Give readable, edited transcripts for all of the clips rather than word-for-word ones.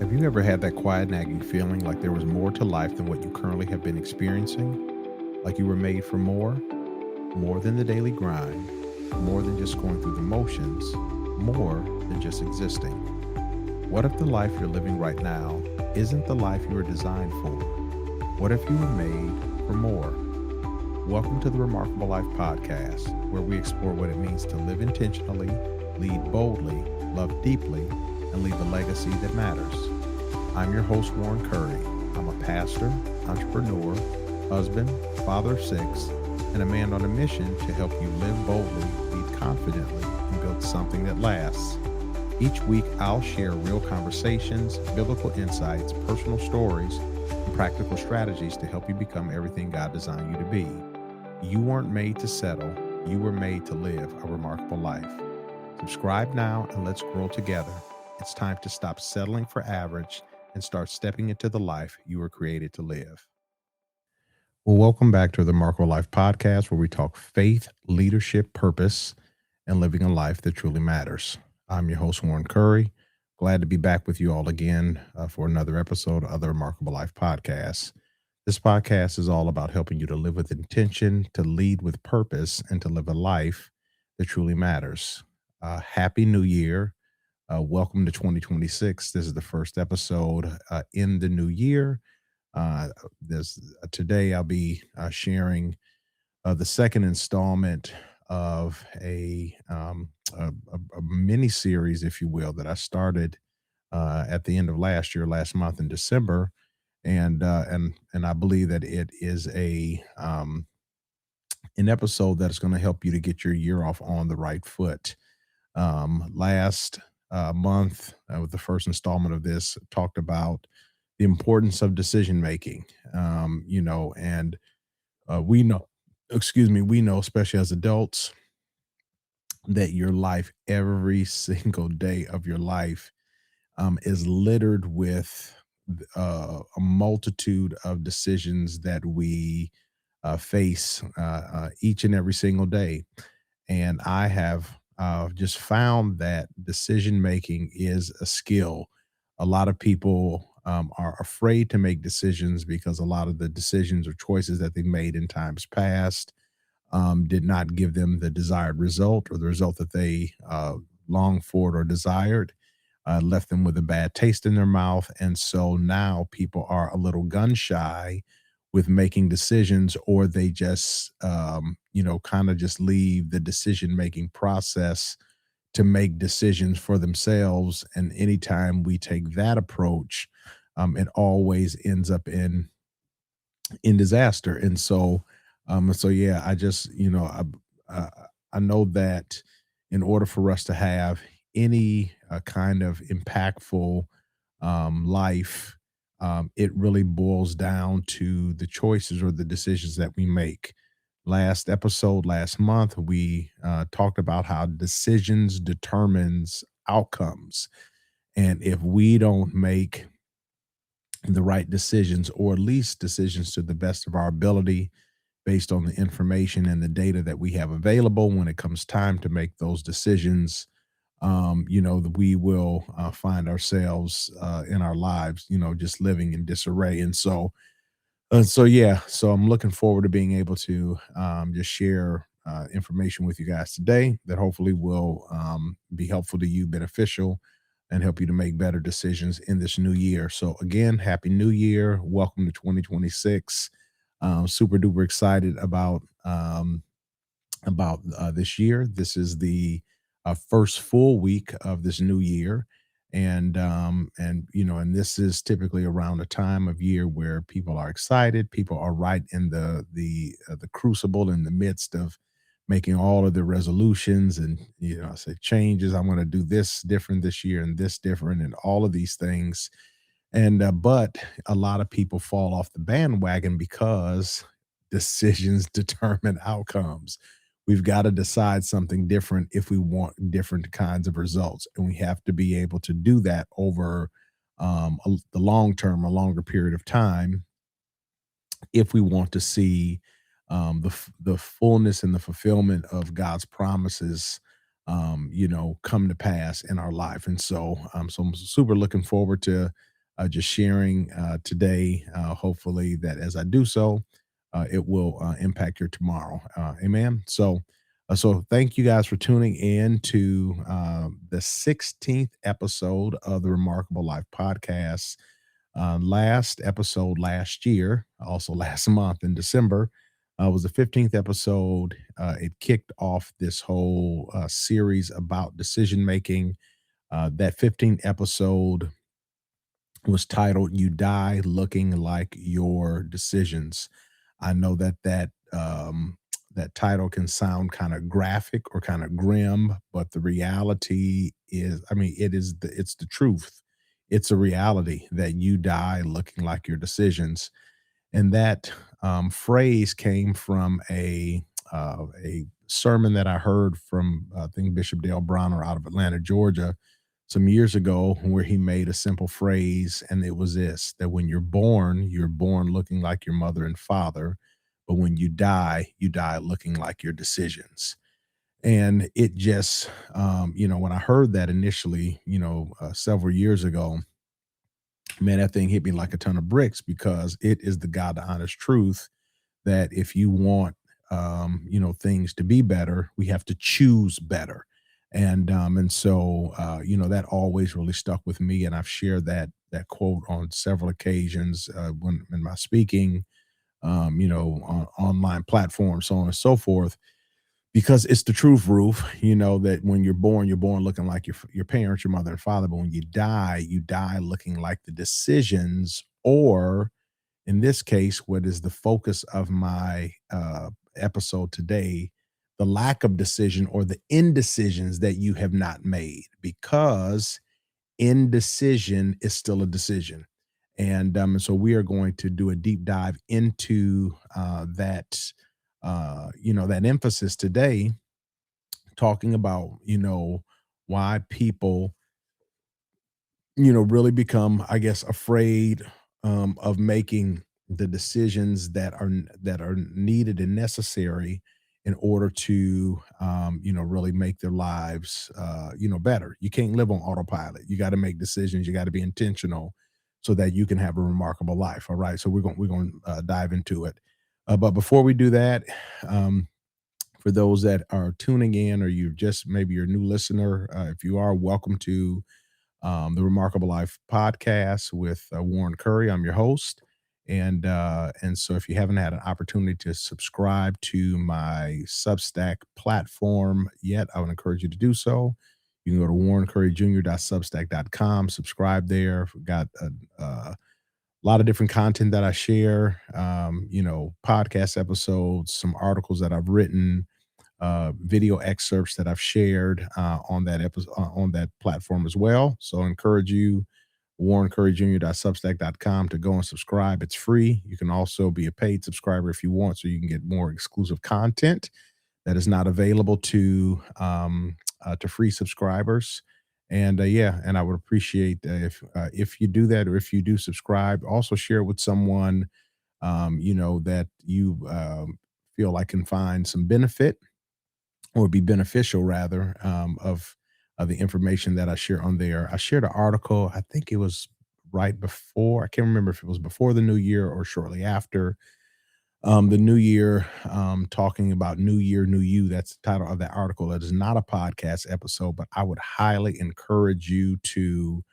Have you ever had that quiet nagging feeling like there was more to life than what you currently have been experiencing? Like you were made for more? More than the daily grind, more than just going through the motions, more than just existing. What if the life you're living right now isn't the life you were designed for? What if you were made for more? Welcome to the Remarkable Life Podcast, where we explore what it means to live intentionally, lead boldly, love deeply, and leave a legacy that matters. I'm your host, Warren Curry. I'm a pastor, entrepreneur, husband, father of six, and a man on a mission to help you live boldly, lead confidently, and build something that lasts. Each week, I'll share real conversations, biblical insights, personal stories, and practical strategies to help you become everything God designed you to be. You weren't made to settle, you were made to live a remarkable life. Subscribe now and let's grow together. It's time to stop settling for average and start stepping into the life you were created to live. Well, welcome back to the Remarkable Life Podcast, where we talk faith, leadership, purpose, and living a life that truly matters. I'm your host, Warren Curry. Glad to be back with you all again for another episode of the Remarkable Life Podcast. This podcast is all about helping you to live with intention, to lead with purpose, and to live a life that truly matters. Happy New Year. Welcome to 2026. This is the first episode in the new year. Today I'll be sharing the second installment of a mini series, if you will, that I started at the end of last month in December, and I believe that it is an episode that's going to help you to get your year off on the right foot. Last month, with the first installment of this, talked about the importance of decision making. And we know, we know, especially as adults, that your life, every single day of your life, is littered with a multitude of decisions that we face each and every single day. And I have just found that decision making is a skill. A lot of people are afraid to make decisions because a lot of the decisions or choices that they made in times past did not give them the desired result or the result that they longed for or desired, left them with a bad taste in their mouth. And so now people are a little gun shy with making decisions, or they just, kind of just leave the decision making process to make decisions for themselves. And anytime we take that approach, it always ends up in disaster. And so yeah, I just, I, I know that in order for us to have any kind of impactful life, it really boils down to the choices or the decisions that we make. Last month, we talked about how decisions determines outcomes. And if we don't make the right decisions, or at least decisions to the best of our ability, based on the information and the data that we have available when it comes time to make those decisions, we will find ourselves in our lives, just living in disarray. So I'm looking forward to being able to just share information with you guys today that hopefully will be helpful to you, beneficial, and help you to make better decisions in this new year. So again, happy new year. Welcome to 2026. Super duper excited about this year. This is the first full week of this new year, and this is typically around a time of year where people are excited. People are right in the crucible, in the midst of making all of the resolutions and say changes. I'm going to do this different this year and this different and all of these things. And but a lot of people fall off the bandwagon because decisions determine outcomes. We've got to decide something different if we want different kinds of results, and we have to be able to do that over the long term, a longer period of time, if we want to see the fullness and the fulfillment of God's promises come to pass in our life. And so I'm super looking forward to just sharing today. Hopefully, that as I do so, it will impact your tomorrow. Amen. So thank you guys for tuning in to the 16th episode of the Remarkable Life podcast. Last episode last year, also last month in December, was the 15th episode. It kicked off this whole series about decision making. That 15th episode was titled "You Die Looking Like Your Decisions." I know that title can sound kind of graphic or kind of grim, but the reality is, I mean, it's the truth. It's a reality that you die looking like your decisions. And that phrase came from a sermon that I heard from I think Bishop Dale Bronner out of Atlanta, Georgia, some years ago, where he made a simple phrase, and it was this: that when you're born looking like your mother and father, but when you die looking like your decisions. And it just, when I heard that initially, several years ago, man, that thing hit me like a ton of bricks, because it is the God honest truth that if you want, things to be better, we have to choose better. And that always really stuck with me. And I've shared that quote on several occasions when in my speaking, on online platforms, so on and so forth, because it's the truth, Roof. That when you're born looking like your parents, your mother and father, but when you die looking like the decisions, or in this case, what is the focus of my episode today, the lack of decision or the indecisions that you have not made, because indecision is still a decision. And so we are going to do a deep dive into that emphasis today, talking about, why people really become, I guess, afraid of making the decisions that are needed and necessary in order to, really make their lives, better. You can't live on autopilot. You got to make decisions. You got to be intentional so that you can have a remarkable life. All right. So we're going to dive into it. But before we do that, um, for those that are tuning in, or maybe you're a new listener, if you are, welcome to the Remarkable Life podcast with Warren Curry. I'm your host, and so if you haven't had an opportunity to subscribe to my Substack platform yet, I would encourage you to do so. You can go to warrencurryjr.substack.com, subscribe there. We've got a lot of different content that I share, podcast episodes, some articles that I've written, video excerpts that I've shared on that episode on that platform as well. So I encourage you, warrencurryjr.substack.com, to go and subscribe. It's free. You can also be a paid subscriber if you want, so you can get more exclusive content that is not available to free subscribers. And I would appreciate if you do that, or if you do subscribe, also share it with someone that you feel like can find some benefit, or be beneficial rather, of the information that I share on there. I shared an article, I think it was right before, I can't remember if it was before the new year or shortly after the new year, talking about New Year, New You. That's the title of that article. It is not a podcast episode, but I would highly encourage you to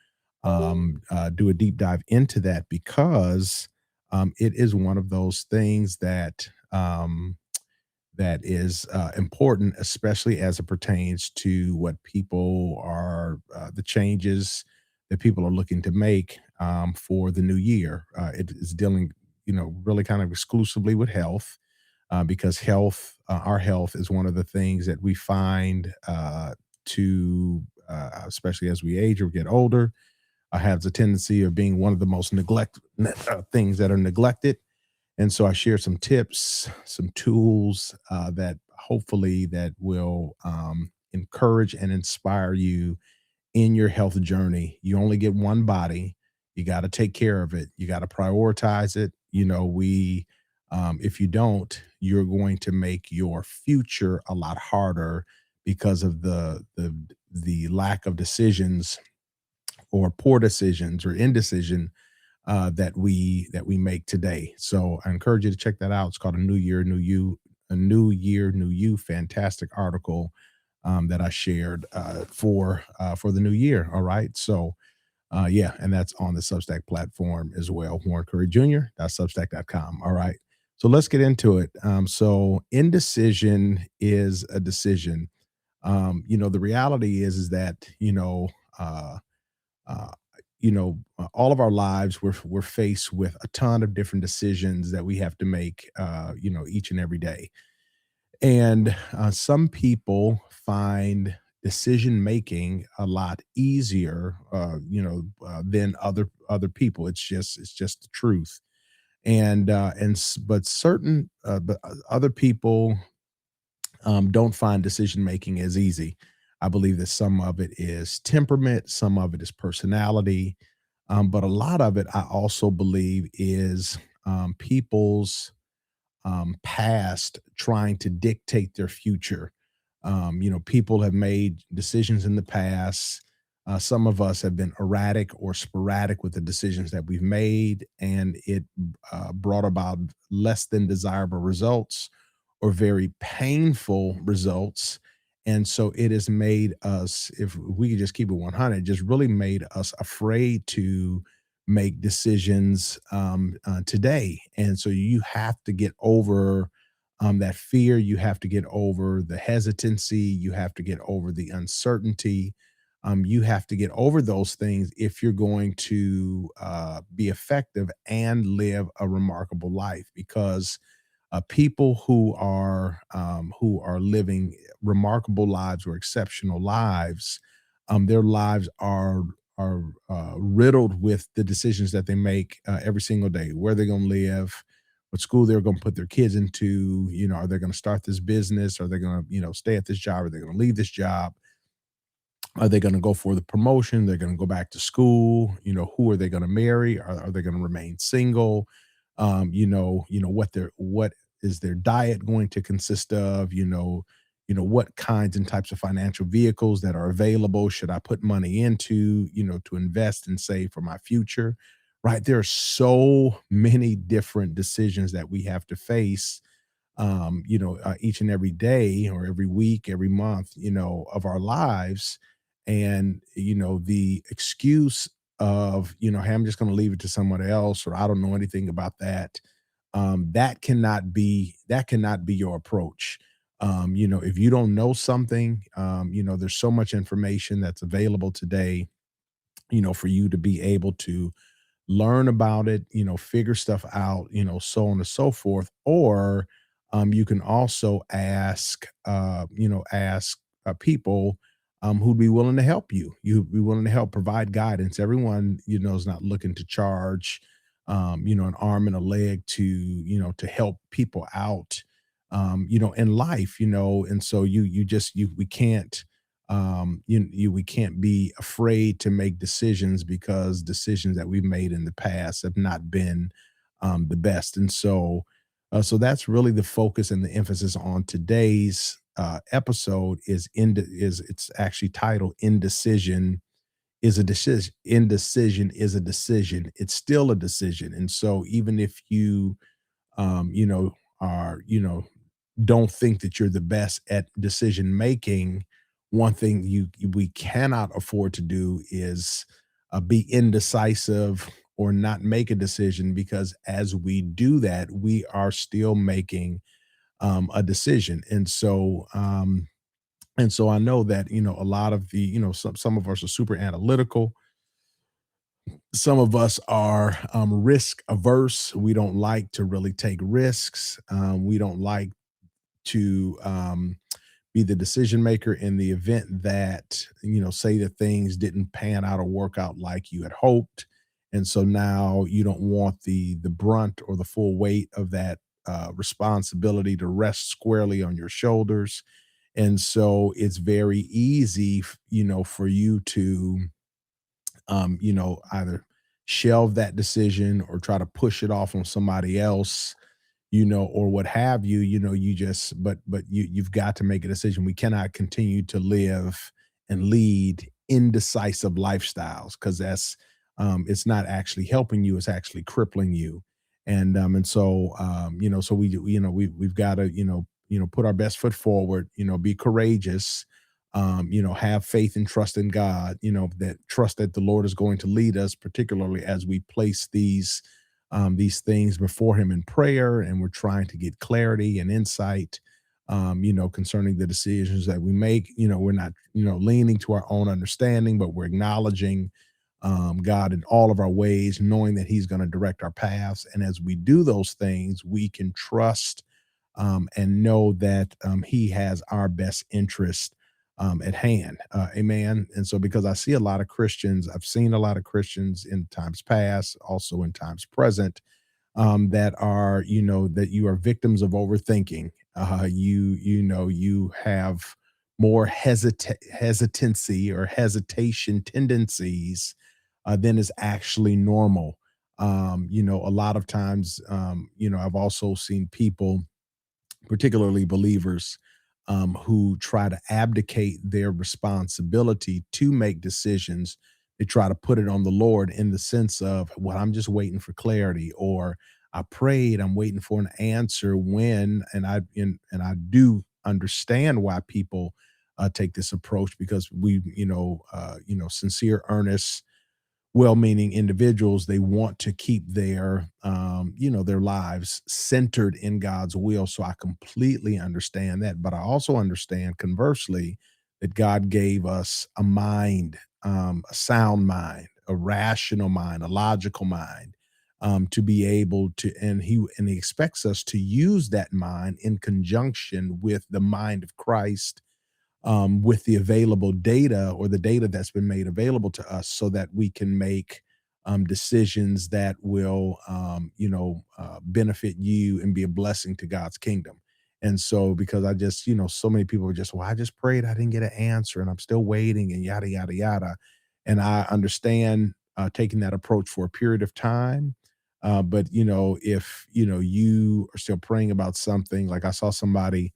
do a deep dive into that, because it is one of those things that is important, especially as it pertains to what people are, the changes that people are looking to make for the new year. It is dealing, really kind of exclusively with health, because our health is one of the things that we find especially as we age or get older, has a tendency of being one of the most things that are neglected. And so I share some tips, some tools that hopefully that will encourage and inspire you in your health journey. You only get one body. You got to take care of it. You got to prioritize it. If you don't, you're going to make your future a lot harder, because of the lack of decisions or poor decisions or indecision that we make today. So I encourage you to check that out. It's called A New Year, New You. Fantastic article that I shared for the new year. All right. So yeah, and that's on the Substack platform as well. Warren Curry Jr. Substack.com. All right. So let's get into it. So indecision is a decision. The reality is that, uh, uh, all of our lives we're faced with a ton of different decisions that we have to make, each and every day. And some people find decision making a lot easier, than other people. It's just the truth. But certain, but other people don't find decision making as easy. I believe that some of it is temperament, some of it is personality, but a lot of it I also believe is people's past trying to dictate their future. People have made decisions in the past. Some of us have been erratic or sporadic with the decisions that we've made, and it brought about less than desirable results or very painful results. And so it has made us, if we could just keep it 100, just really made us afraid to make decisions today. And so you have to get over that fear. You have to get over the hesitancy. You have to get over the uncertainty. You have to get over those things if you're going to be effective and live a remarkable life. Because people who are living remarkable lives or exceptional lives, their lives are riddled with the decisions that they make every single day. Where they're going to live, what school they're going to put their kids into. Are they going to start this business? Are they going to stay at this job? Are they going to leave this job? Are they going to go for the promotion? They're going to go back to school. Who are they going to marry? Are they going to remain single? What is their diet going to consist of? What kinds and types of financial vehicles that are available should I put money into? To invest and save for my future. Right? There are so many different decisions that we have to face, each and every day or every week, every month, of our lives. And, the excuse of, hey, I'm just going to leave it to someone else, or I don't know anything about that. That cannot be your approach. If you don't know something, there's so much information that's available today, for you to be able to learn about it, figure stuff out, so on and so forth. Or you can also ask people who'd be willing to help you. You'd be willing to help provide guidance. Everyone, is not looking to charge, an arm and a leg to help people out, in life, and so we can't we can't be afraid to make decisions because decisions that we've made in the past have not been the best. And so that's really the focus and the emphasis on today's episode is it's actually titled Indecision is a decision. Indecision is a decision. It's still a decision. And so even if you are, don't think that you're the best at decision making, one thing we cannot afford to do is be indecisive or not make a decision, because as we do that, we are still making a decision. And so I know that a lot of the some of us are super analytical. Some of us are risk averse. We don't like to really take risks. We don't like to be the decision maker in the event that say that things didn't pan out or work out like you had hoped. And so now you don't want the brunt or the full weight of that responsibility to rest squarely on your shoulders. And so it's very easy for you to either shelve that decision or try to push it off on somebody else, or what have you, you just but you've got to make a decision. We cannot continue to live and lead indecisive lifestyles because it's not actually helping you, it's actually crippling you. And so so we've got to, put our best foot forward, be courageous, have faith and trust in God, that trust that the Lord is going to lead us, particularly as we place these things before him in prayer, and we're trying to get clarity and insight, concerning the decisions that we make. We're not, leaning to our own understanding, but we're acknowledging God in all of our ways, knowing that he's going to direct our paths. And as we do those things, we can trust and know that he has our best interest at hand. Amen. And so, because I see a lot of Christians, I've seen a lot of Christians in times past, also in times present, that are, that you are victims of overthinking. You have more hesitancy or hesitation tendencies than is actually normal. A lot of times, I've also seen people, particularly believers, who try to abdicate their responsibility to make decisions. They try to put it on the Lord in the sense of, well, I'm just waiting for clarity, or I prayed, I'm waiting for an answer. And I do understand why people take this approach, because sincere, earnest, well-meaning individuals, they want to keep their lives centered in God's will. So I completely understand that, but I also understand, conversely, that God gave us a mind, a sound mind, a rational mind, a logical mind, to be able to, and he expects us to use that mind in conjunction with the mind of Christ, with the available data, or the data that's been made available to us, so that we can make decisions that will, benefit you and be a blessing to God's kingdom. And so, because I just, so many people are just, well, I just prayed, I didn't get an answer, and I'm still waiting, and yada, yada, yada. And I understand taking that approach for a period of time. But, if, you are still praying about something, like I saw somebody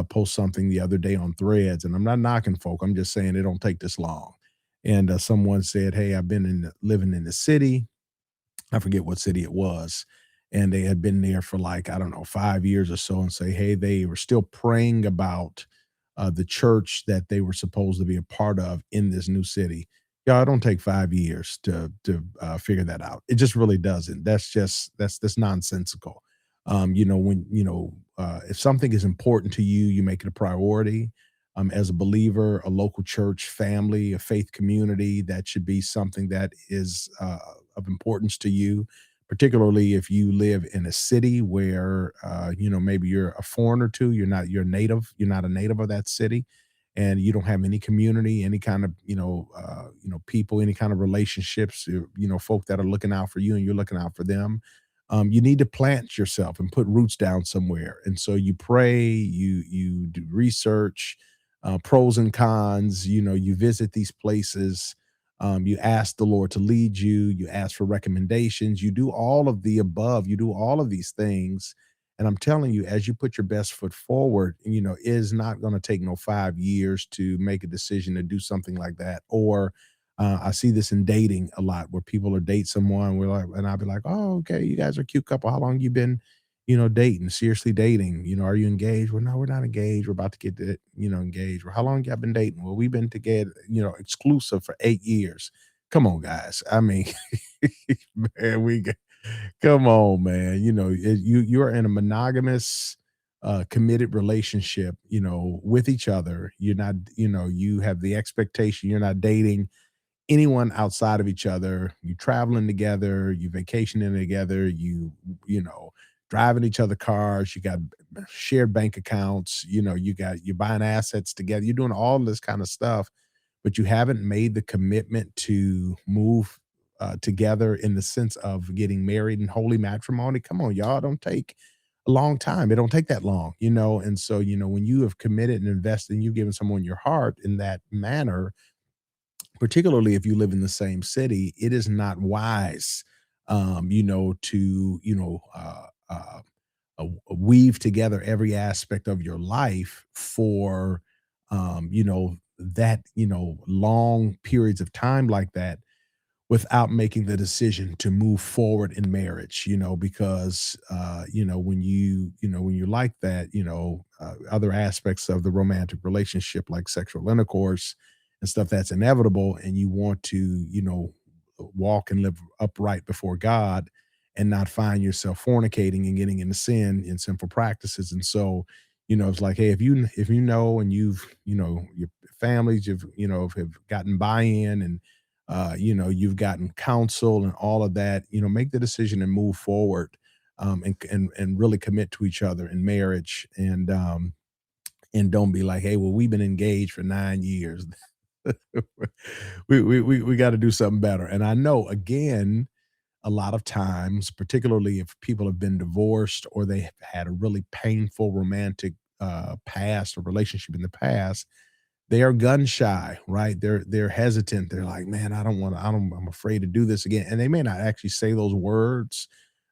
post something the other day on Threads, and I'm not knocking folk. I'm just saying it don't take this long. And someone said, "Hey, I've been living in the city. I forget what city it was, and they had been there for, like, I don't know, 5 years or so." And say, hey, they were still praying about the church that they were supposed to be a part of in this new city. Yeah, it don't take 5 years to figure that out. It just really doesn't. That's nonsensical. When if something is important to you, you make it a priority. As a believer, a local church family, a faith community, that should be something that is of importance to you, particularly if you live in a city where, maybe you're a foreigner to, you're not a native of that city, and you don't have any community, any kind of, people, any kind of relationships, folk that are looking out for you, and you're looking out for them. You need to plant yourself and put roots down somewhere. And so you pray, you do research, pros and cons. You visit these places. You ask the Lord to lead you. You ask for recommendations. You do all of the above. You do all of these things. And I'm telling you, as you put your best foot forward, it is not going to take no 5 years to make a decision to do something like that. Or I see this in dating a lot, where people are date someone. We're like, and I'll be like, oh, okay, you guys are a cute couple. How long you been, dating, seriously dating? Are you engaged? Well, no, we're not engaged. We're about to get, engaged. Well, how long y'all been dating? Well, we've been together, exclusive for 8 years. Come on, guys. I mean, man, come on, man. You're in a monogamous, committed relationship, with each other. You're not, you have the expectation. You're not dating anyone outside of each other. You traveling together, you vacationing together, you know, driving each other cars, you got shared bank accounts, you're buying assets together, you're doing all this kind of stuff, but you haven't made the commitment to move together in the sense of getting married in holy matrimony. Come on, y'all, don't take a long time. It don't take that long, and so, when you have committed and invested and you've given someone your heart in that manner, particularly if you live in the same city, it is not wise, to, weave together every aspect of your life for that long periods of time like that without making the decision to move forward in marriage, because when you like that, other aspects of the romantic relationship like sexual intercourse and stuff, that's inevitable, and you want to walk and live upright before God and not find yourself fornicating and getting into sin and sinful practices. And so it's like, hey, if you know, and your families have gotten buy-in, and you've gotten counsel and all of that, make the decision and move forward, and really commit to each other in marriage, and don't be like, hey, well, we've been engaged for 9 years. We got to do something better. And I know, again, a lot of times, particularly if people have been divorced or they have had a really painful romantic past or relationship in the past, they are gun shy, right? They're hesitant. They're like, man, I don't want to, I'm afraid to do this again. And they may not actually say those words.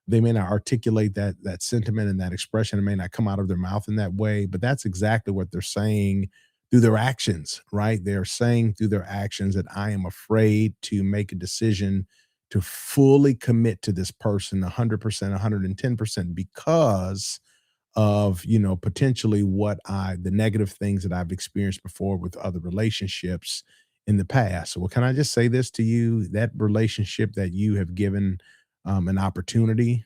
They may not articulate that sentiment and that expression. It may not come out of their mouth in that way, but that's exactly what they're saying through their actions, right? They're saying through their actions that I am afraid to make a decision to fully commit to this person 100%, 110%, because of potentially the negative things that I've experienced before with other relationships in the past. So, well, can I just say this to you? That relationship that you have given an opportunity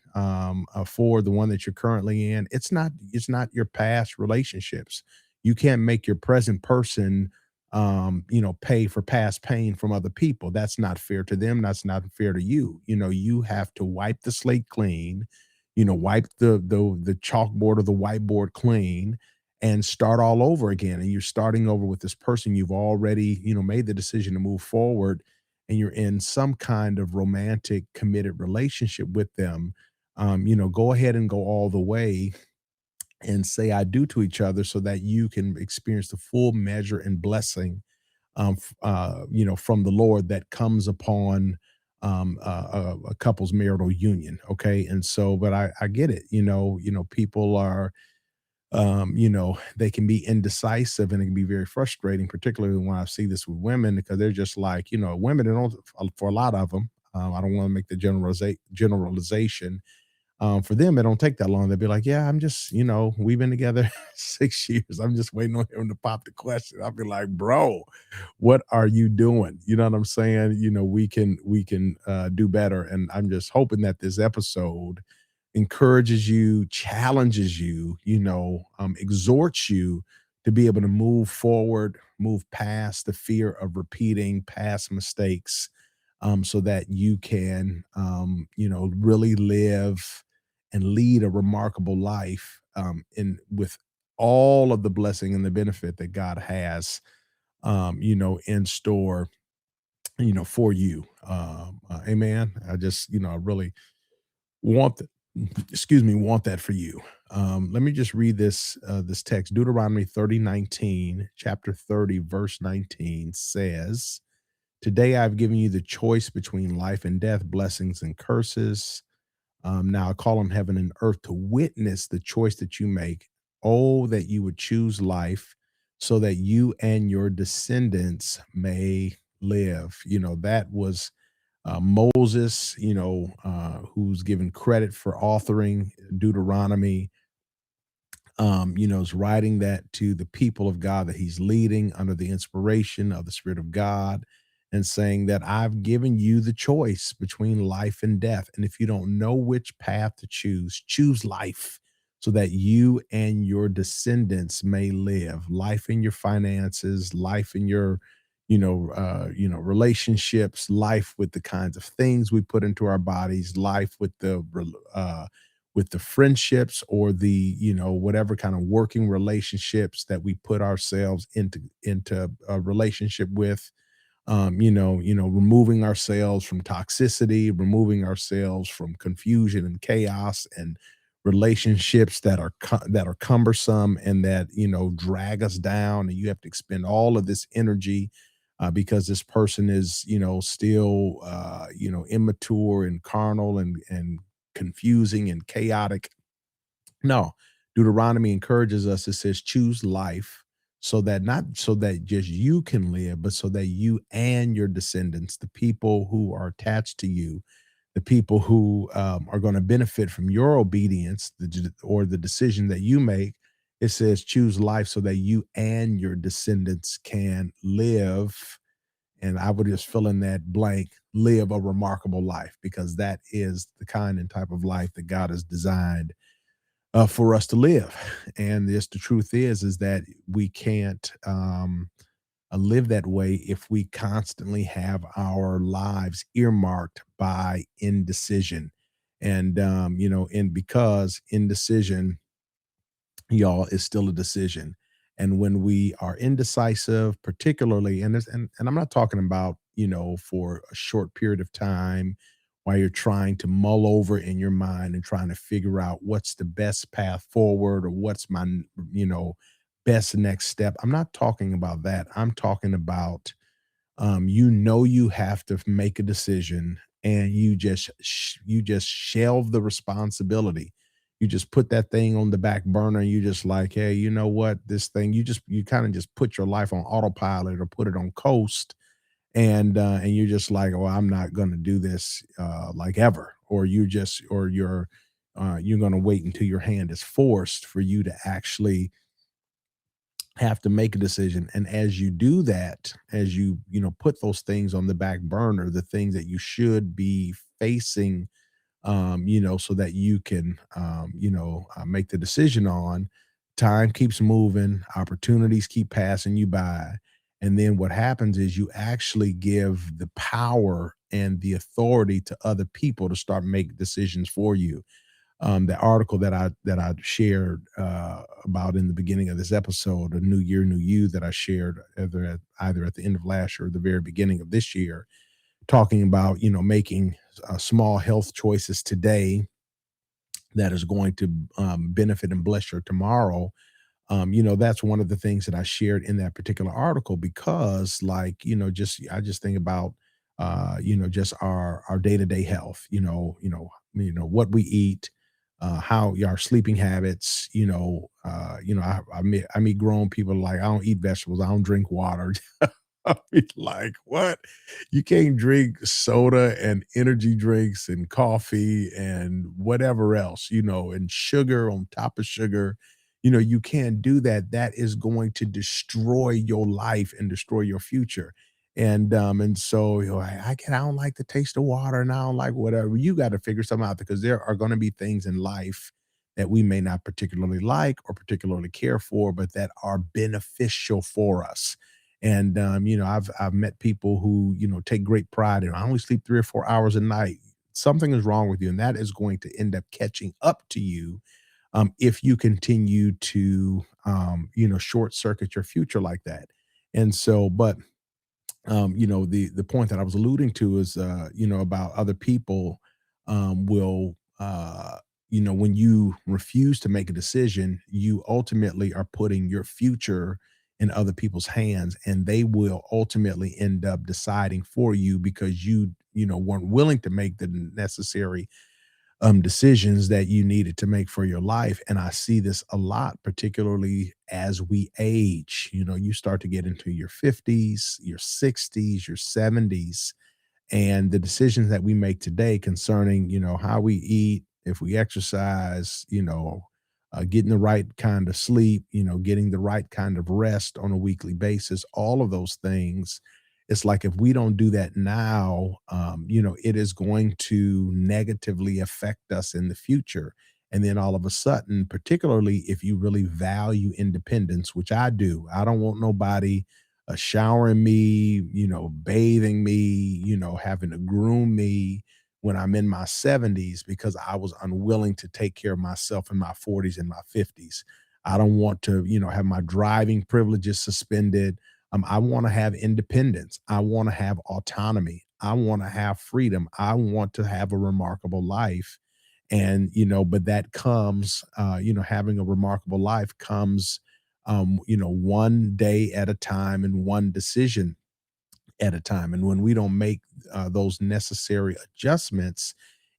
for, the one that you're currently in, it's not your past relationships. You can't make your present person pay for past pain from other people. That's not fair to them. That's not fair to you. You have to wipe the slate clean, wipe the chalkboard or the whiteboard clean, and start all over again. And you're starting over with this person you've already, made the decision to move forward, and you're in some kind of romantic committed relationship with them. Go ahead and go all the way and say I do to each other, so that you can experience the full measure and blessing from the Lord that comes upon a couple's marital union. Okay. And so, but I get it. People are, they can be indecisive, and it can be very frustrating, particularly when I see this with women, because they're just like, women, they don't, for a lot of them, I don't want to make the generalization, for them, it don't take that long. They'll be like, "Yeah, I'm just, we've been together 6 years. I'm just waiting on him to pop the question." I'll be like, "Bro, what are you doing?" You know what I'm saying? We can do better. And I'm just hoping that this episode encourages you, challenges you, exhorts you to be able to move forward, move past the fear of repeating past mistakes, so that you can, really live and lead a remarkable life, in with all of the blessing and the benefit that God has, in store, for you. Amen. I just, I really want, want that for you. Let me just read this text. Deuteronomy 30:19, chapter 30, verse 19 says, "Today I've given you the choice between life and death, blessings and curses. Now I call on heaven and earth to witness the choice that you make. Oh, that you would choose life, so that you and your descendants may live." That was Moses, who's given credit for authoring Deuteronomy, is writing that to the people of God that he's leading under the inspiration of the Spirit of God, and saying that I've given you the choice between life and death. And if you don't know which path to choose, choose life, so that you and your descendants may live. Life in your finances, life in your relationships, life with the kinds of things we put into our bodies, life with the friendships, or the whatever kind of working relationships that we put ourselves into a relationship with. Removing ourselves from toxicity, removing ourselves from confusion and chaos, and relationships that are cumbersome, and that drag us down, and you have to expend all of this energy, because this person is still immature and carnal, and confusing and chaotic. No, Deuteronomy encourages us. It says, choose life so that not so that just you can live, but so that you and your descendants, the people who are attached to you, the people who are going to benefit from your obedience or the decision that you make. It says, choose life so that you and your descendants can live. And I would just fill in that blank, live a remarkable life, because that is the kind and type of life that God has designed for us to live. And this, the truth is that we can't live that way if we constantly have our lives earmarked by indecision. And and because indecision, y'all, is still a decision. And when we are indecisive, particularly, and I'm not talking about, for a short period of time while you're trying to mull over in your mind and trying to figure out what's the best path forward or what's my, you know, best next step. I'm not talking about that. I'm talking about you have to make a decision, and you just shelve the responsibility. You just put that thing on the back burner, and you just like, hey, you know what, this thing, you kind of just put your life on autopilot or put it on coast, and you're just like, oh, I'm not going to do this like ever, or you're going to wait until your hand is forced for you to actually have to make a decision. And as you do that, as put those things on the back burner, the things that you should be facing, so that you can make the decision on, time keeps moving, opportunities keep passing you by. And then what happens is you actually give the power and the authority to other people to start make decisions for you. The article that I shared about in the beginning of this episode, a new year, new you, that I shared either at the end of last year or the very beginning of this year, talking about making small health choices today that is going to benefit and bless your tomorrow. That's one of the things that I shared in that particular article, because like, just I just think about just our day-to-day health, what we eat, how our sleeping habits, I meet grown people like, I don't eat vegetables, I don't drink water. I mean, like, what? You can't drink soda and energy drinks and coffee and whatever else, and sugar on top of sugar. You can't do that. That is going to destroy your life and destroy your future. And so I don't like the taste of water, and I don't like whatever. You got to figure something out, because there are going to be things in life that we may not particularly like or particularly care for, but that are beneficial for us. And I've met people who take great pride in, I only sleep 3 or 4 hours a night. Something is wrong with you, and that is going to end up catching up to you if you continue to short circuit your future like that. And so, but the point that I was alluding to is about other people will when you refuse to make a decision, you ultimately are putting your future in other people's hands, and they will ultimately end up deciding for you, because you weren't willing to make the necessary decisions that you needed to make for your life. And I see this a lot, particularly as we age. You start to get into your 50s, your 60s, your 70s, and the decisions that we make today concerning how we eat, if we exercise, getting the right kind of sleep, getting the right kind of rest on a weekly basis, all of those things, it's like if we don't do that now, it is going to negatively affect us in the future. And then all of a sudden, particularly if you really value independence, which I do, I don't want nobody showering me, bathing me, having to groom me when I'm in my 70s, because I was unwilling to take care of myself in my 40s and my 50s. I don't want to, have my driving privileges suspended. I want to have independence. I want to have autonomy. I want to have freedom. I want to have a remarkable life. And, but that comes, having a remarkable life comes, one day at a time and one decision at a time. And when we don't make those necessary adjustments,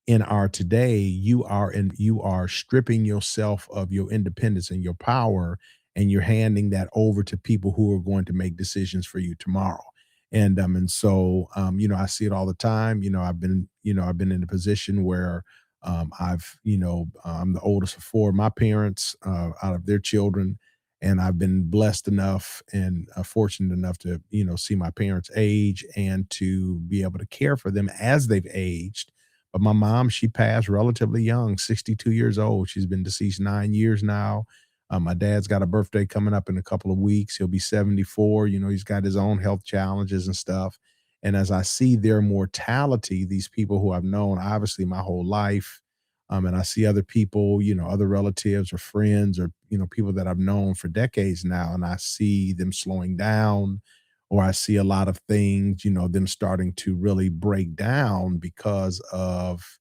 in our today, you are stripping yourself of your independence and your power, and you're handing that over to people who are going to make decisions for you tomorrow. And I see it all the time. I've been in a position where I'm the oldest of four of my parents out of their children, and I've been blessed enough and fortunate enough to see my parents age and to be able to care for them as they've aged. But my mom, she passed relatively young, 62 years old. She's been deceased 9 years now. My dad's got a birthday coming up in a couple of weeks. He'll be 74. He's got his own health challenges and stuff. And as I see their mortality, these people who I've known obviously my whole life, and I see other people, other relatives or friends or, people that I've known for decades now, and I see them slowing down, or I see a lot of things, them starting to really break down because of,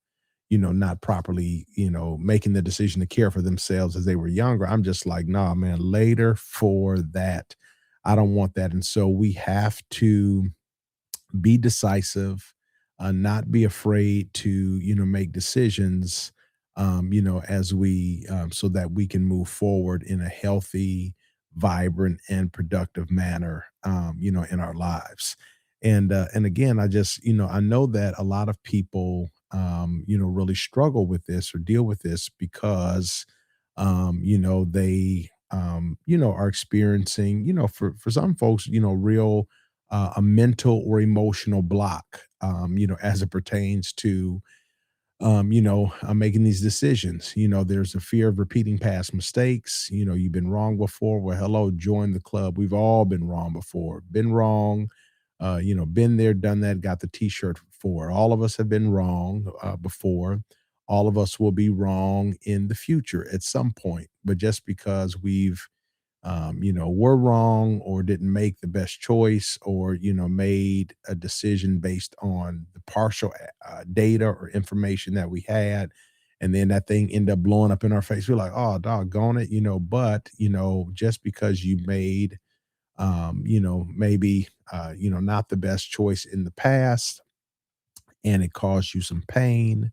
not properly, making the decision to care for themselves as they were younger. I'm just like, nah, man, later for that. I don't want that. And so we have to be decisive, not be afraid to make decisions, as we so that we can move forward in a healthy, vibrant, and productive manner, in our lives. And again, I know that a lot of people really struggle with this or deal with this because they are experiencing, for some folks, real a mental or emotional block, as it pertains to, making these decisions. There's a fear of repeating past mistakes. You've been wrong before. Well, hello, join the club. We've all been wrong before, been wrong, been there, done that, got the t shirt for. All of us have been wrong before. All of us will be wrong in the future at some point. But just because we've were wrong or didn't make the best choice or, made a decision based on the partial data or information that we had. And then that thing ended up blowing up in our face. We're like, oh, doggone it, but, just because you made, maybe, not the best choice in the past and it caused you some pain,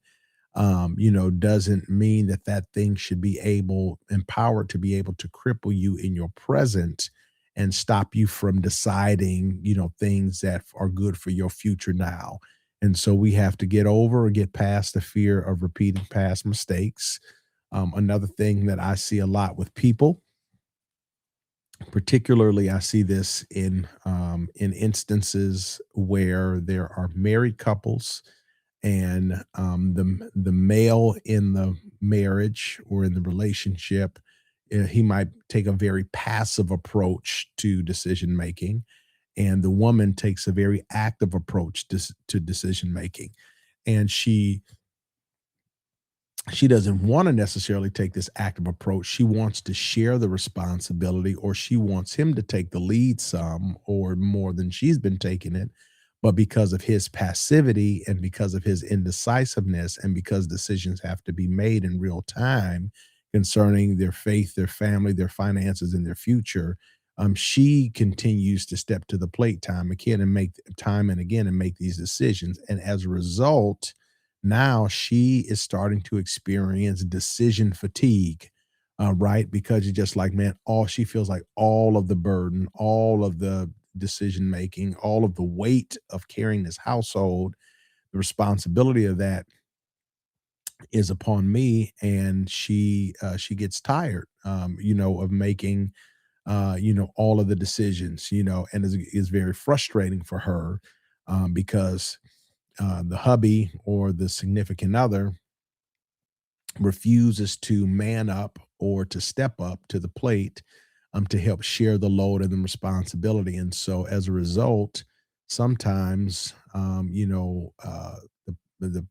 doesn't mean that that thing should be empowered to be able to cripple you in your present and stop you from deciding, things that are good for your future now. And so we have to get over or get past the fear of repeating past mistakes. Another thing that I see a lot with people, particularly I see this in instances where there are married couples and the male in the marriage or in the relationship, he might take a very passive approach to decision making, and the woman takes a very active approach to decision making, and she doesn't want to necessarily take this active approach. She wants to share the responsibility, or she wants him to take the lead some or more than she's been taking it. But because of his passivity and because of his indecisiveness, and because decisions have to be made in real time concerning their faith, their family, their finances, and their future, she continues to step to the plate time again and make time and again and make these decisions. And as a result, now she is starting to experience decision fatigue, right? Because you're just like, man, all she feels like all of the burden, all of the decision making, all of the weight of carrying this household, the responsibility of that is upon me, and she gets tired, of making, all of the decisions, and is very frustrating for her, because the hubby or the significant other refuses to man up or to step up to the plate, to help share the load and the responsibility. And so as a result, sometimes, the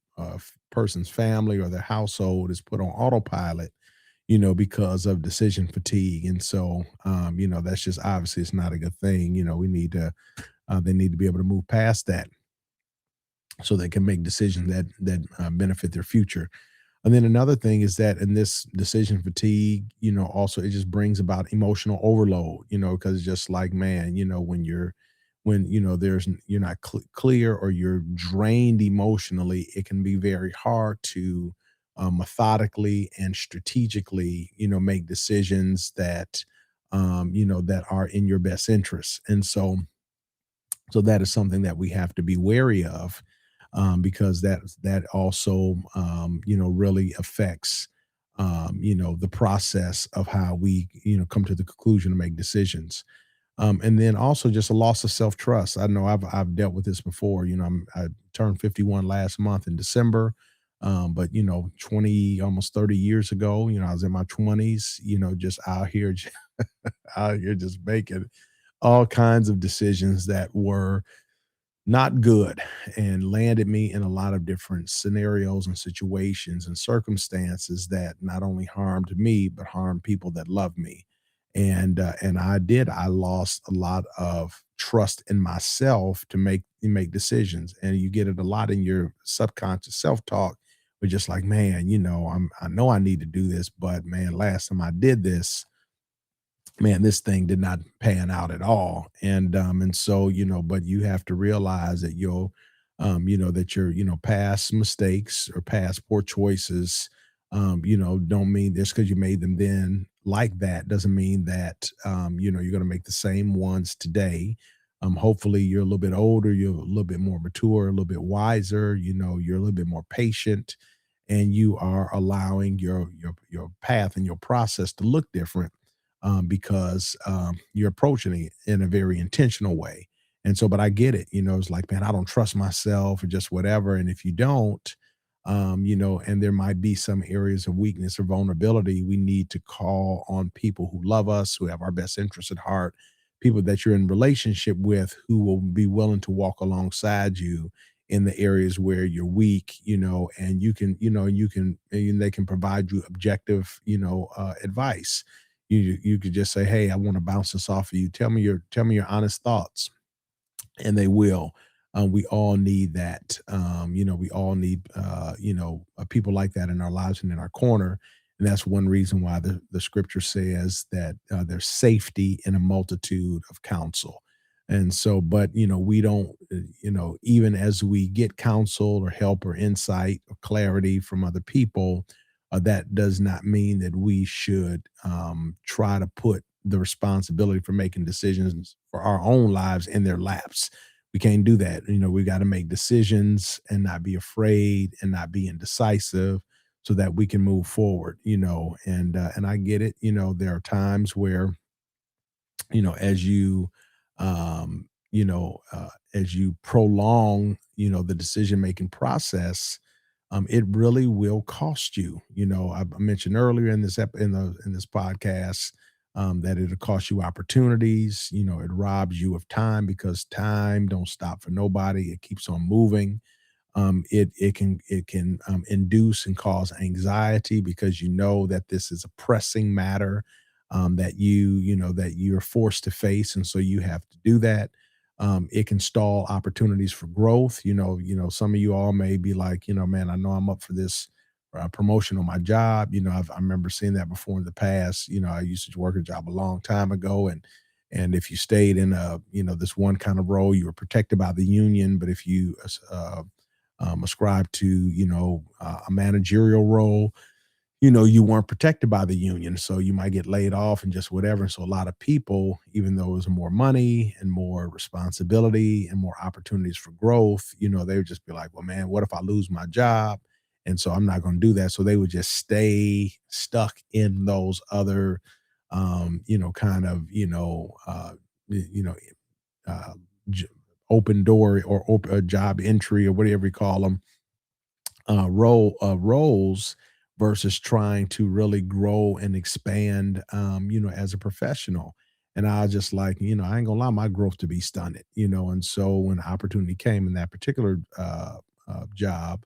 person's family or their household is put on autopilot, because of decision fatigue. And so, that's just obviously it's not a good thing. They need to be able to move past that so they can make decisions that benefit their future. And then another thing is that in this decision fatigue, also it just brings about emotional overload, because it's just like, man, when you're not clear or you're drained emotionally, it can be very hard to methodically and strategically make decisions that that are in your best interest. And so that is something that we have to be wary of, because that also really affects the process of how we come to the conclusion to make decisions. And then also just a loss of self trust. I know I've dealt with this before. I turned 51 last month in December. But 20, almost 30 years ago, I was in my 20s, just out here, out here just making all kinds of decisions that were not good and landed me in a lot of different scenarios and situations and circumstances that not only harmed me but harmed people that love me. And I lost a lot of trust in myself to make decisions. And you get it a lot in your subconscious self-talk. We're just like, man, I know I need to do this, but man, last time I did this, man, this thing did not pan out at all. And so, but you have to realize that that your, past mistakes or past poor choices, don't mean just because you made them then like that doesn't mean that, you're going to make the same ones today. Hopefully you're a little bit older, you're a little bit more mature, a little bit wiser, you're a little bit more patient, and you are allowing your path and your process to look different, because you're approaching it in a very intentional way. And so, but I get it. It's like, man, I don't trust myself or just whatever. And if you don't, and there might be some areas of weakness or vulnerability, we need to call on people who love us, who have our best interests at heart, people that you're in relationship with who will be willing to walk alongside you in the areas where you're weak, and and they can provide you objective, advice. You could just say, "Hey, I want to bounce this off of you. Tell me your honest thoughts," and they will. We all need that. We all need people like that in our lives and in our corner. And that's one reason why the scripture says that there's safety in a multitude of counsel. And so, but we don't, even as we get counsel or help or insight or clarity from other people, that does not mean that we should try to put the responsibility for making decisions for our own lives in their laps. We can't do that. We got to make decisions and not be afraid and not be indecisive, so that we can move forward. And I get it. There are times where, as as you prolong, the decision making process, it really will cost you. I mentioned earlier in this podcast, that it'll cost you opportunities. It robs you of time, because time don't stop for nobody. It keeps on moving. It can induce and cause anxiety, because that this is a pressing matter, that that you're forced to face, and so you have to do that. It can stall opportunities for growth. Some of you all may be like, man, I know I'm up for this promotion on my job. I remember seeing that before in the past. I used to work a job a long time ago, and if you stayed in this one kind of role, you were protected by the union. But if you ascribe to a managerial role, you weren't protected by the union, so you might get laid off and just whatever. And so a lot of people, even though it was more money and more responsibility and more opportunities for growth, they would just be like, well, man, what if I lose my job? And so I'm not going to do that. So they would just stay stuck in those other, kind of, you know, uh, j- open door or job entry or whatever you call them, roles, versus trying to really grow and expand, as a professional. And I was just like, I ain't gonna allow my growth to be stunted, And so when the opportunity came in that particular job,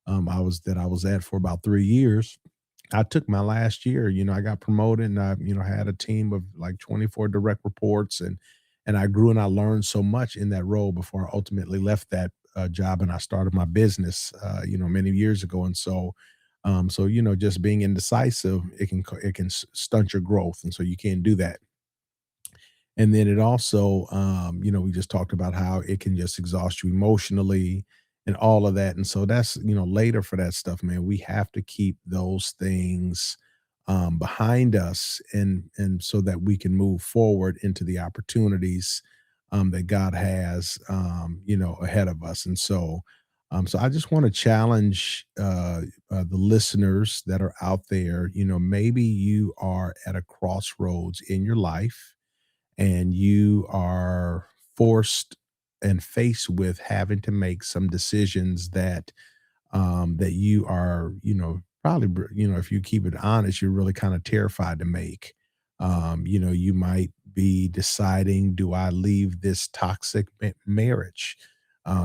I was at for about 3 years, I took my last year. I got promoted, and I, had a team of like 24 direct reports, and I grew and I learned so much in that role before I ultimately left that job and I started my business, many years ago. And so, just being indecisive, it can stunt your growth, and so you can't do that. And then it also, we just talked about how it can just exhaust you emotionally and all of that. And so that's, later for that stuff, man, we have to keep those things behind us, and so that we can move forward into the opportunities that God has, ahead of us. And so I just want to challenge the listeners that are out there. Maybe you are at a crossroads in your life, and you are forced and faced with having to make some decisions that you are, probably, if you keep it honest, you're really kind of terrified to make. You might be deciding, do I leave this toxic marriage?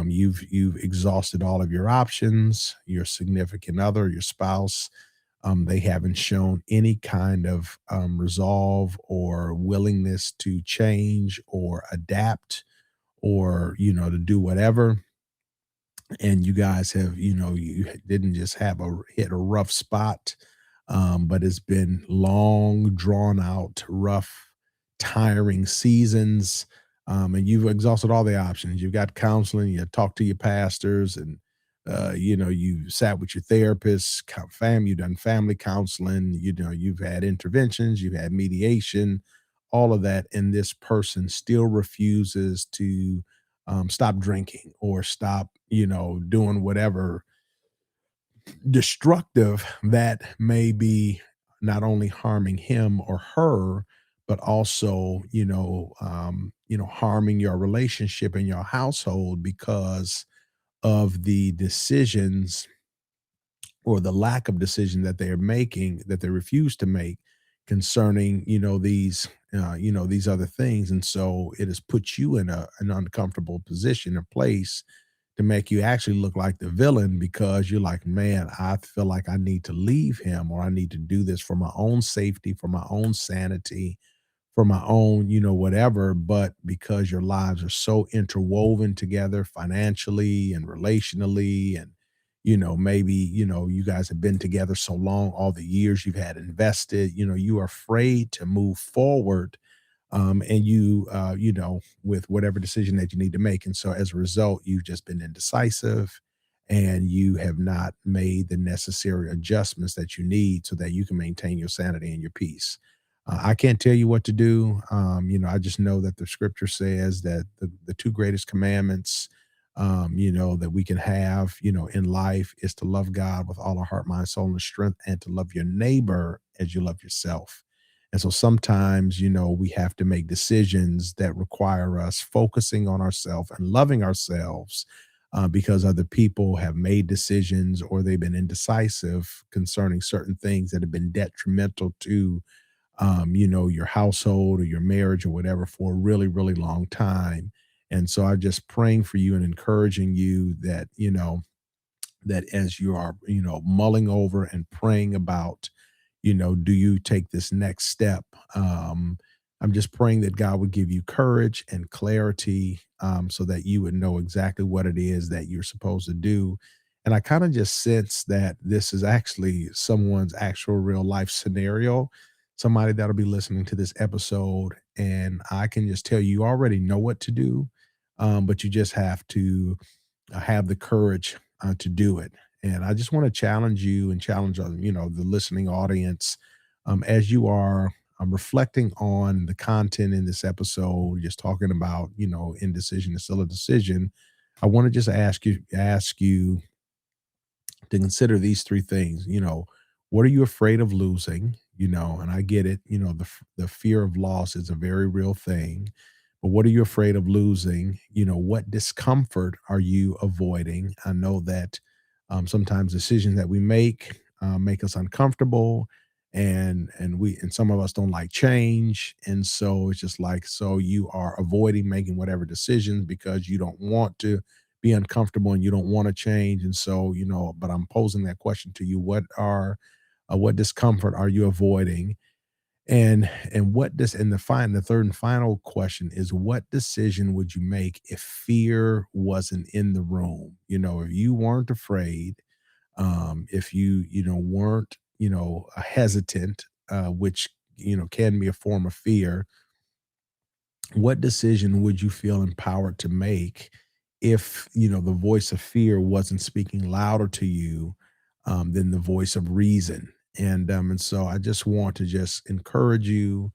You've exhausted all of your options. Your significant other, your spouse, they haven't shown any kind of resolve or willingness to change or adapt, or to do whatever. And you guys have, you didn't just have a hit a rough spot, but it's been long, drawn out, rough, tiring seasons. And you've exhausted all the options. You've got counseling, you talked to your pastors, and you sat with your therapist, you've done family counseling, you've had interventions, you've had mediation, all of that, and this person still refuses to stop drinking or stop, doing whatever destructive that may be, not only harming him or her, but also, harming your relationship in your household because of the decisions or the lack of decision that they're making, that they refuse to make concerning, these other things. And so it has put you in an uncomfortable position or place to make you actually look like the villain, because you're like, man, I feel like I need to leave him, or I need to do this for my own safety, for my own sanity, for my own, whatever. But because your lives are so interwoven together financially and relationally, and, maybe, you guys have been together so long, all the years you've had invested, you are afraid to move forward, and with whatever decision that you need to make. And so as a result, you've just been indecisive, and you have not made the necessary adjustments that you need so that you can maintain your sanity and your peace. I can't tell you what to do. I just know that the scripture says that the two greatest commandments, that we can have, in life, is to love God with all our heart, mind, soul, and strength, and to love your neighbor as you love yourself. And so sometimes, we have to make decisions that require us focusing on ourselves and loving ourselves, because other people have made decisions, or they've been indecisive concerning certain things that have been detrimental to, your household or your marriage or whatever, for a really, really long time. And so I'm just praying for you and encouraging you that, that as you are, mulling over and praying about, do you take this next step? I'm just praying that God would give you courage and clarity, so that you would know exactly what it is that you're supposed to do. And I kind of just sense that this is actually someone's actual real life scenario, somebody that'll be listening to this episode. And I can just tell you already know what to do, but you just have to have the courage to do it. And I just want to challenge you and challenge, the listening audience, as you are reflecting on the content in this episode, just talking about, indecision is still a decision. I want to just ask you to consider these three things. What are you afraid of losing? And I get it. The fear of loss is a very real thing. But what are you afraid of losing? What discomfort are you avoiding? I know that sometimes decisions that we make us uncomfortable, and some of us don't like change, and so it's just like, so you are avoiding making whatever decisions because you don't want to be uncomfortable, and you don't want to change. And so, but I'm posing that question to you: what discomfort are you avoiding? And what does and the third and final question is, what decision would you make if fear wasn't in the room? If you weren't afraid, if you weren't, hesitant, which, can be a form of fear. what decision would you feel empowered to make if the voice of fear wasn't speaking louder to you than the voice of reason? And so I just want to just encourage you,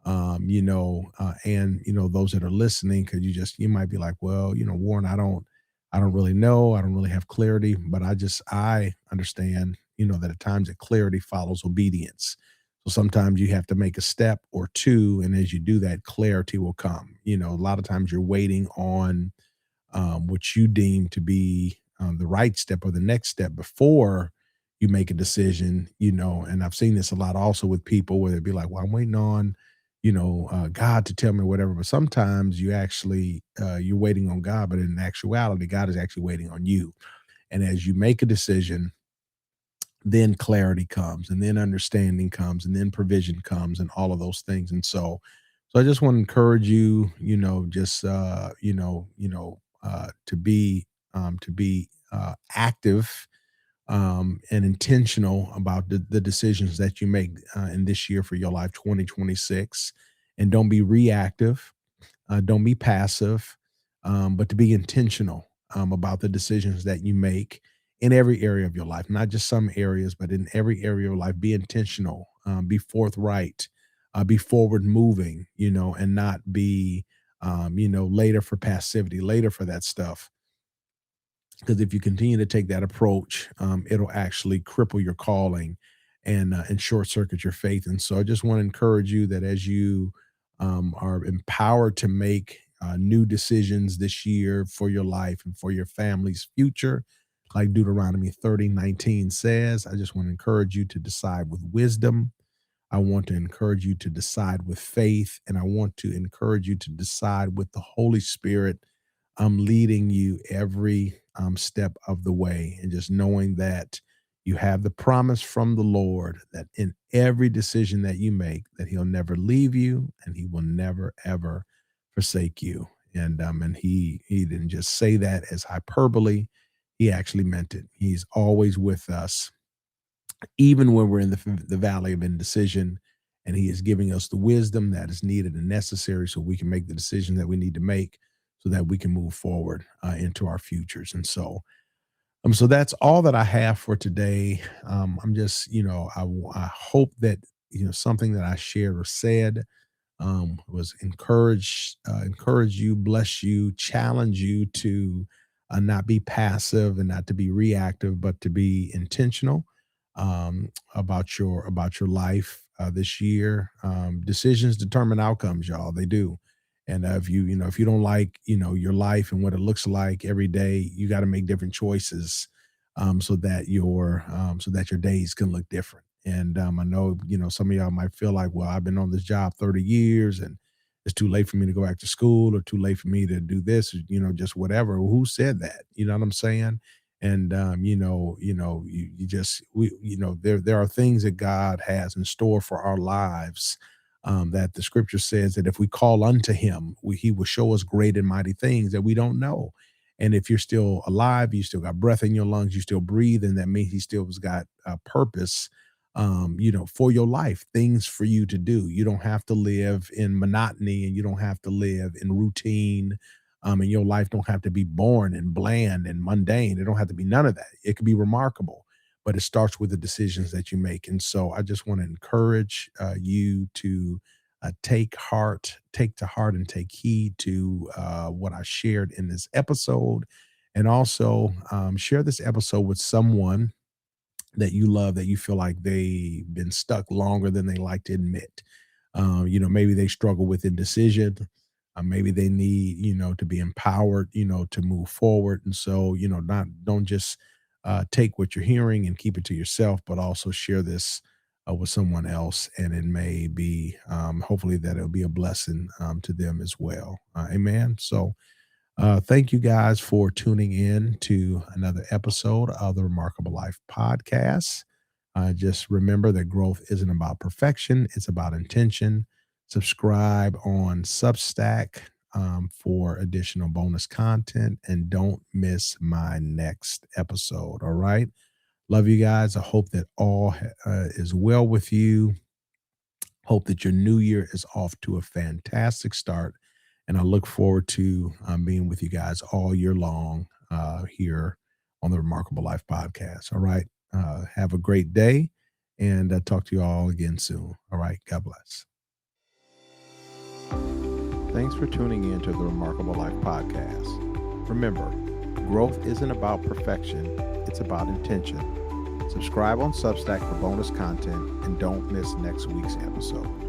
and those that are listening, because you might be like, well, Warren, I don't really know, I don't really have clarity, but I understand, that at times that clarity follows obedience. So sometimes you have to make a step or two, and as you do that, clarity will come. A lot of times you're waiting on what you deem to be the right step or the next step before you make a decision. And I've seen this a lot also with people where they'd be like, well, I'm waiting on, God to tell me whatever. But sometimes you're waiting on God, but in actuality, God is actually waiting on you. And as you make a decision, then clarity comes, and then understanding comes, and then provision comes, and all of those things. And so I just want to encourage you, just to be active and intentional about the decisions that you make in this year for your life, 2026. And don't be reactive, don't be passive, but to be intentional about the decisions that you make in every area of your life, not just some areas, but in every area of life. Be intentional, be forthright, be forward moving, and not be, later for passivity, later for that stuff. Because if you continue to take that approach, it'll actually cripple your calling and short circuit your faith. And so I just want to encourage you that as you are empowered to make new decisions this year for your life and for your family's future, like Deuteronomy 30:19 says, I just want to encourage you to decide with wisdom. I want to encourage you to decide with faith, and I want to encourage you to decide with the Holy Spirit leading you every step of the way, and just knowing that you have the promise from the Lord that in every decision that you make, that He'll never leave you and He will never ever forsake you. And He didn't just say that as hyperbole; He actually meant it. He's always with us even when we're in the valley of indecision, and He is giving us the wisdom that is needed and necessary so we can make the decision that we need to make so that we can move forward into our futures. And so that's all that I have for today. I'm just, I hope that, something that I shared or said was encourage you, bless you, challenge you to not be passive and not to be reactive, but to be intentional about your life this year. Decisions determine outcomes, y'all. They do. And if you don't like your life and what it looks like every day, you got to make different choices so that your days can look different. And I know some of y'all might feel like, well, I've been on this job 30 years, and it's too late for me to go back to school, or too late for me to do this, or, just whatever. Who said that? You know what I'm saying? And you just there are things that God has in store for our lives. That the scripture says that if we call unto Him, He will show us great and mighty things that we don't know. And if you're still alive, you still got breath in your lungs, you still breathe, and that means He still has got a purpose, for your life, things for you to do. You don't have to live in monotony, and you don't have to live in routine. And your life don't have to be boring and bland and mundane. It don't have to be none of that. It could be remarkable, but it starts with the decisions that you make. And so I just want to encourage you to take to heart and take heed to what I shared in this episode. And also share this episode with someone that you love, that you feel like they've been stuck longer than they like to admit. Maybe they struggle with indecision. Maybe they need, to be empowered, to move forward. And so, not don't just take what you're hearing and keep it to yourself, but also share this with someone else, and it may be, hopefully, that it'll be a blessing to them as well. Amen. So, thank you guys for tuning in to another episode of the Remarkable Life podcast. Just remember that growth isn't about perfection, it's about intention. Subscribe on Substack for additional bonus content, and don't miss my next episode. All right. Love you guys. I hope that all is well with you. Hope that your new year is off to a fantastic start. And I look forward to being with you guys all year long here on the Remarkable Life podcast. All right. Have a great day, and talk to you all again soon. All right. God bless. Thanks for tuning in to the Remarkable Life podcast. Remember, growth isn't about perfection, it's about intention. Subscribe on Substack for bonus content, and don't miss next week's episode.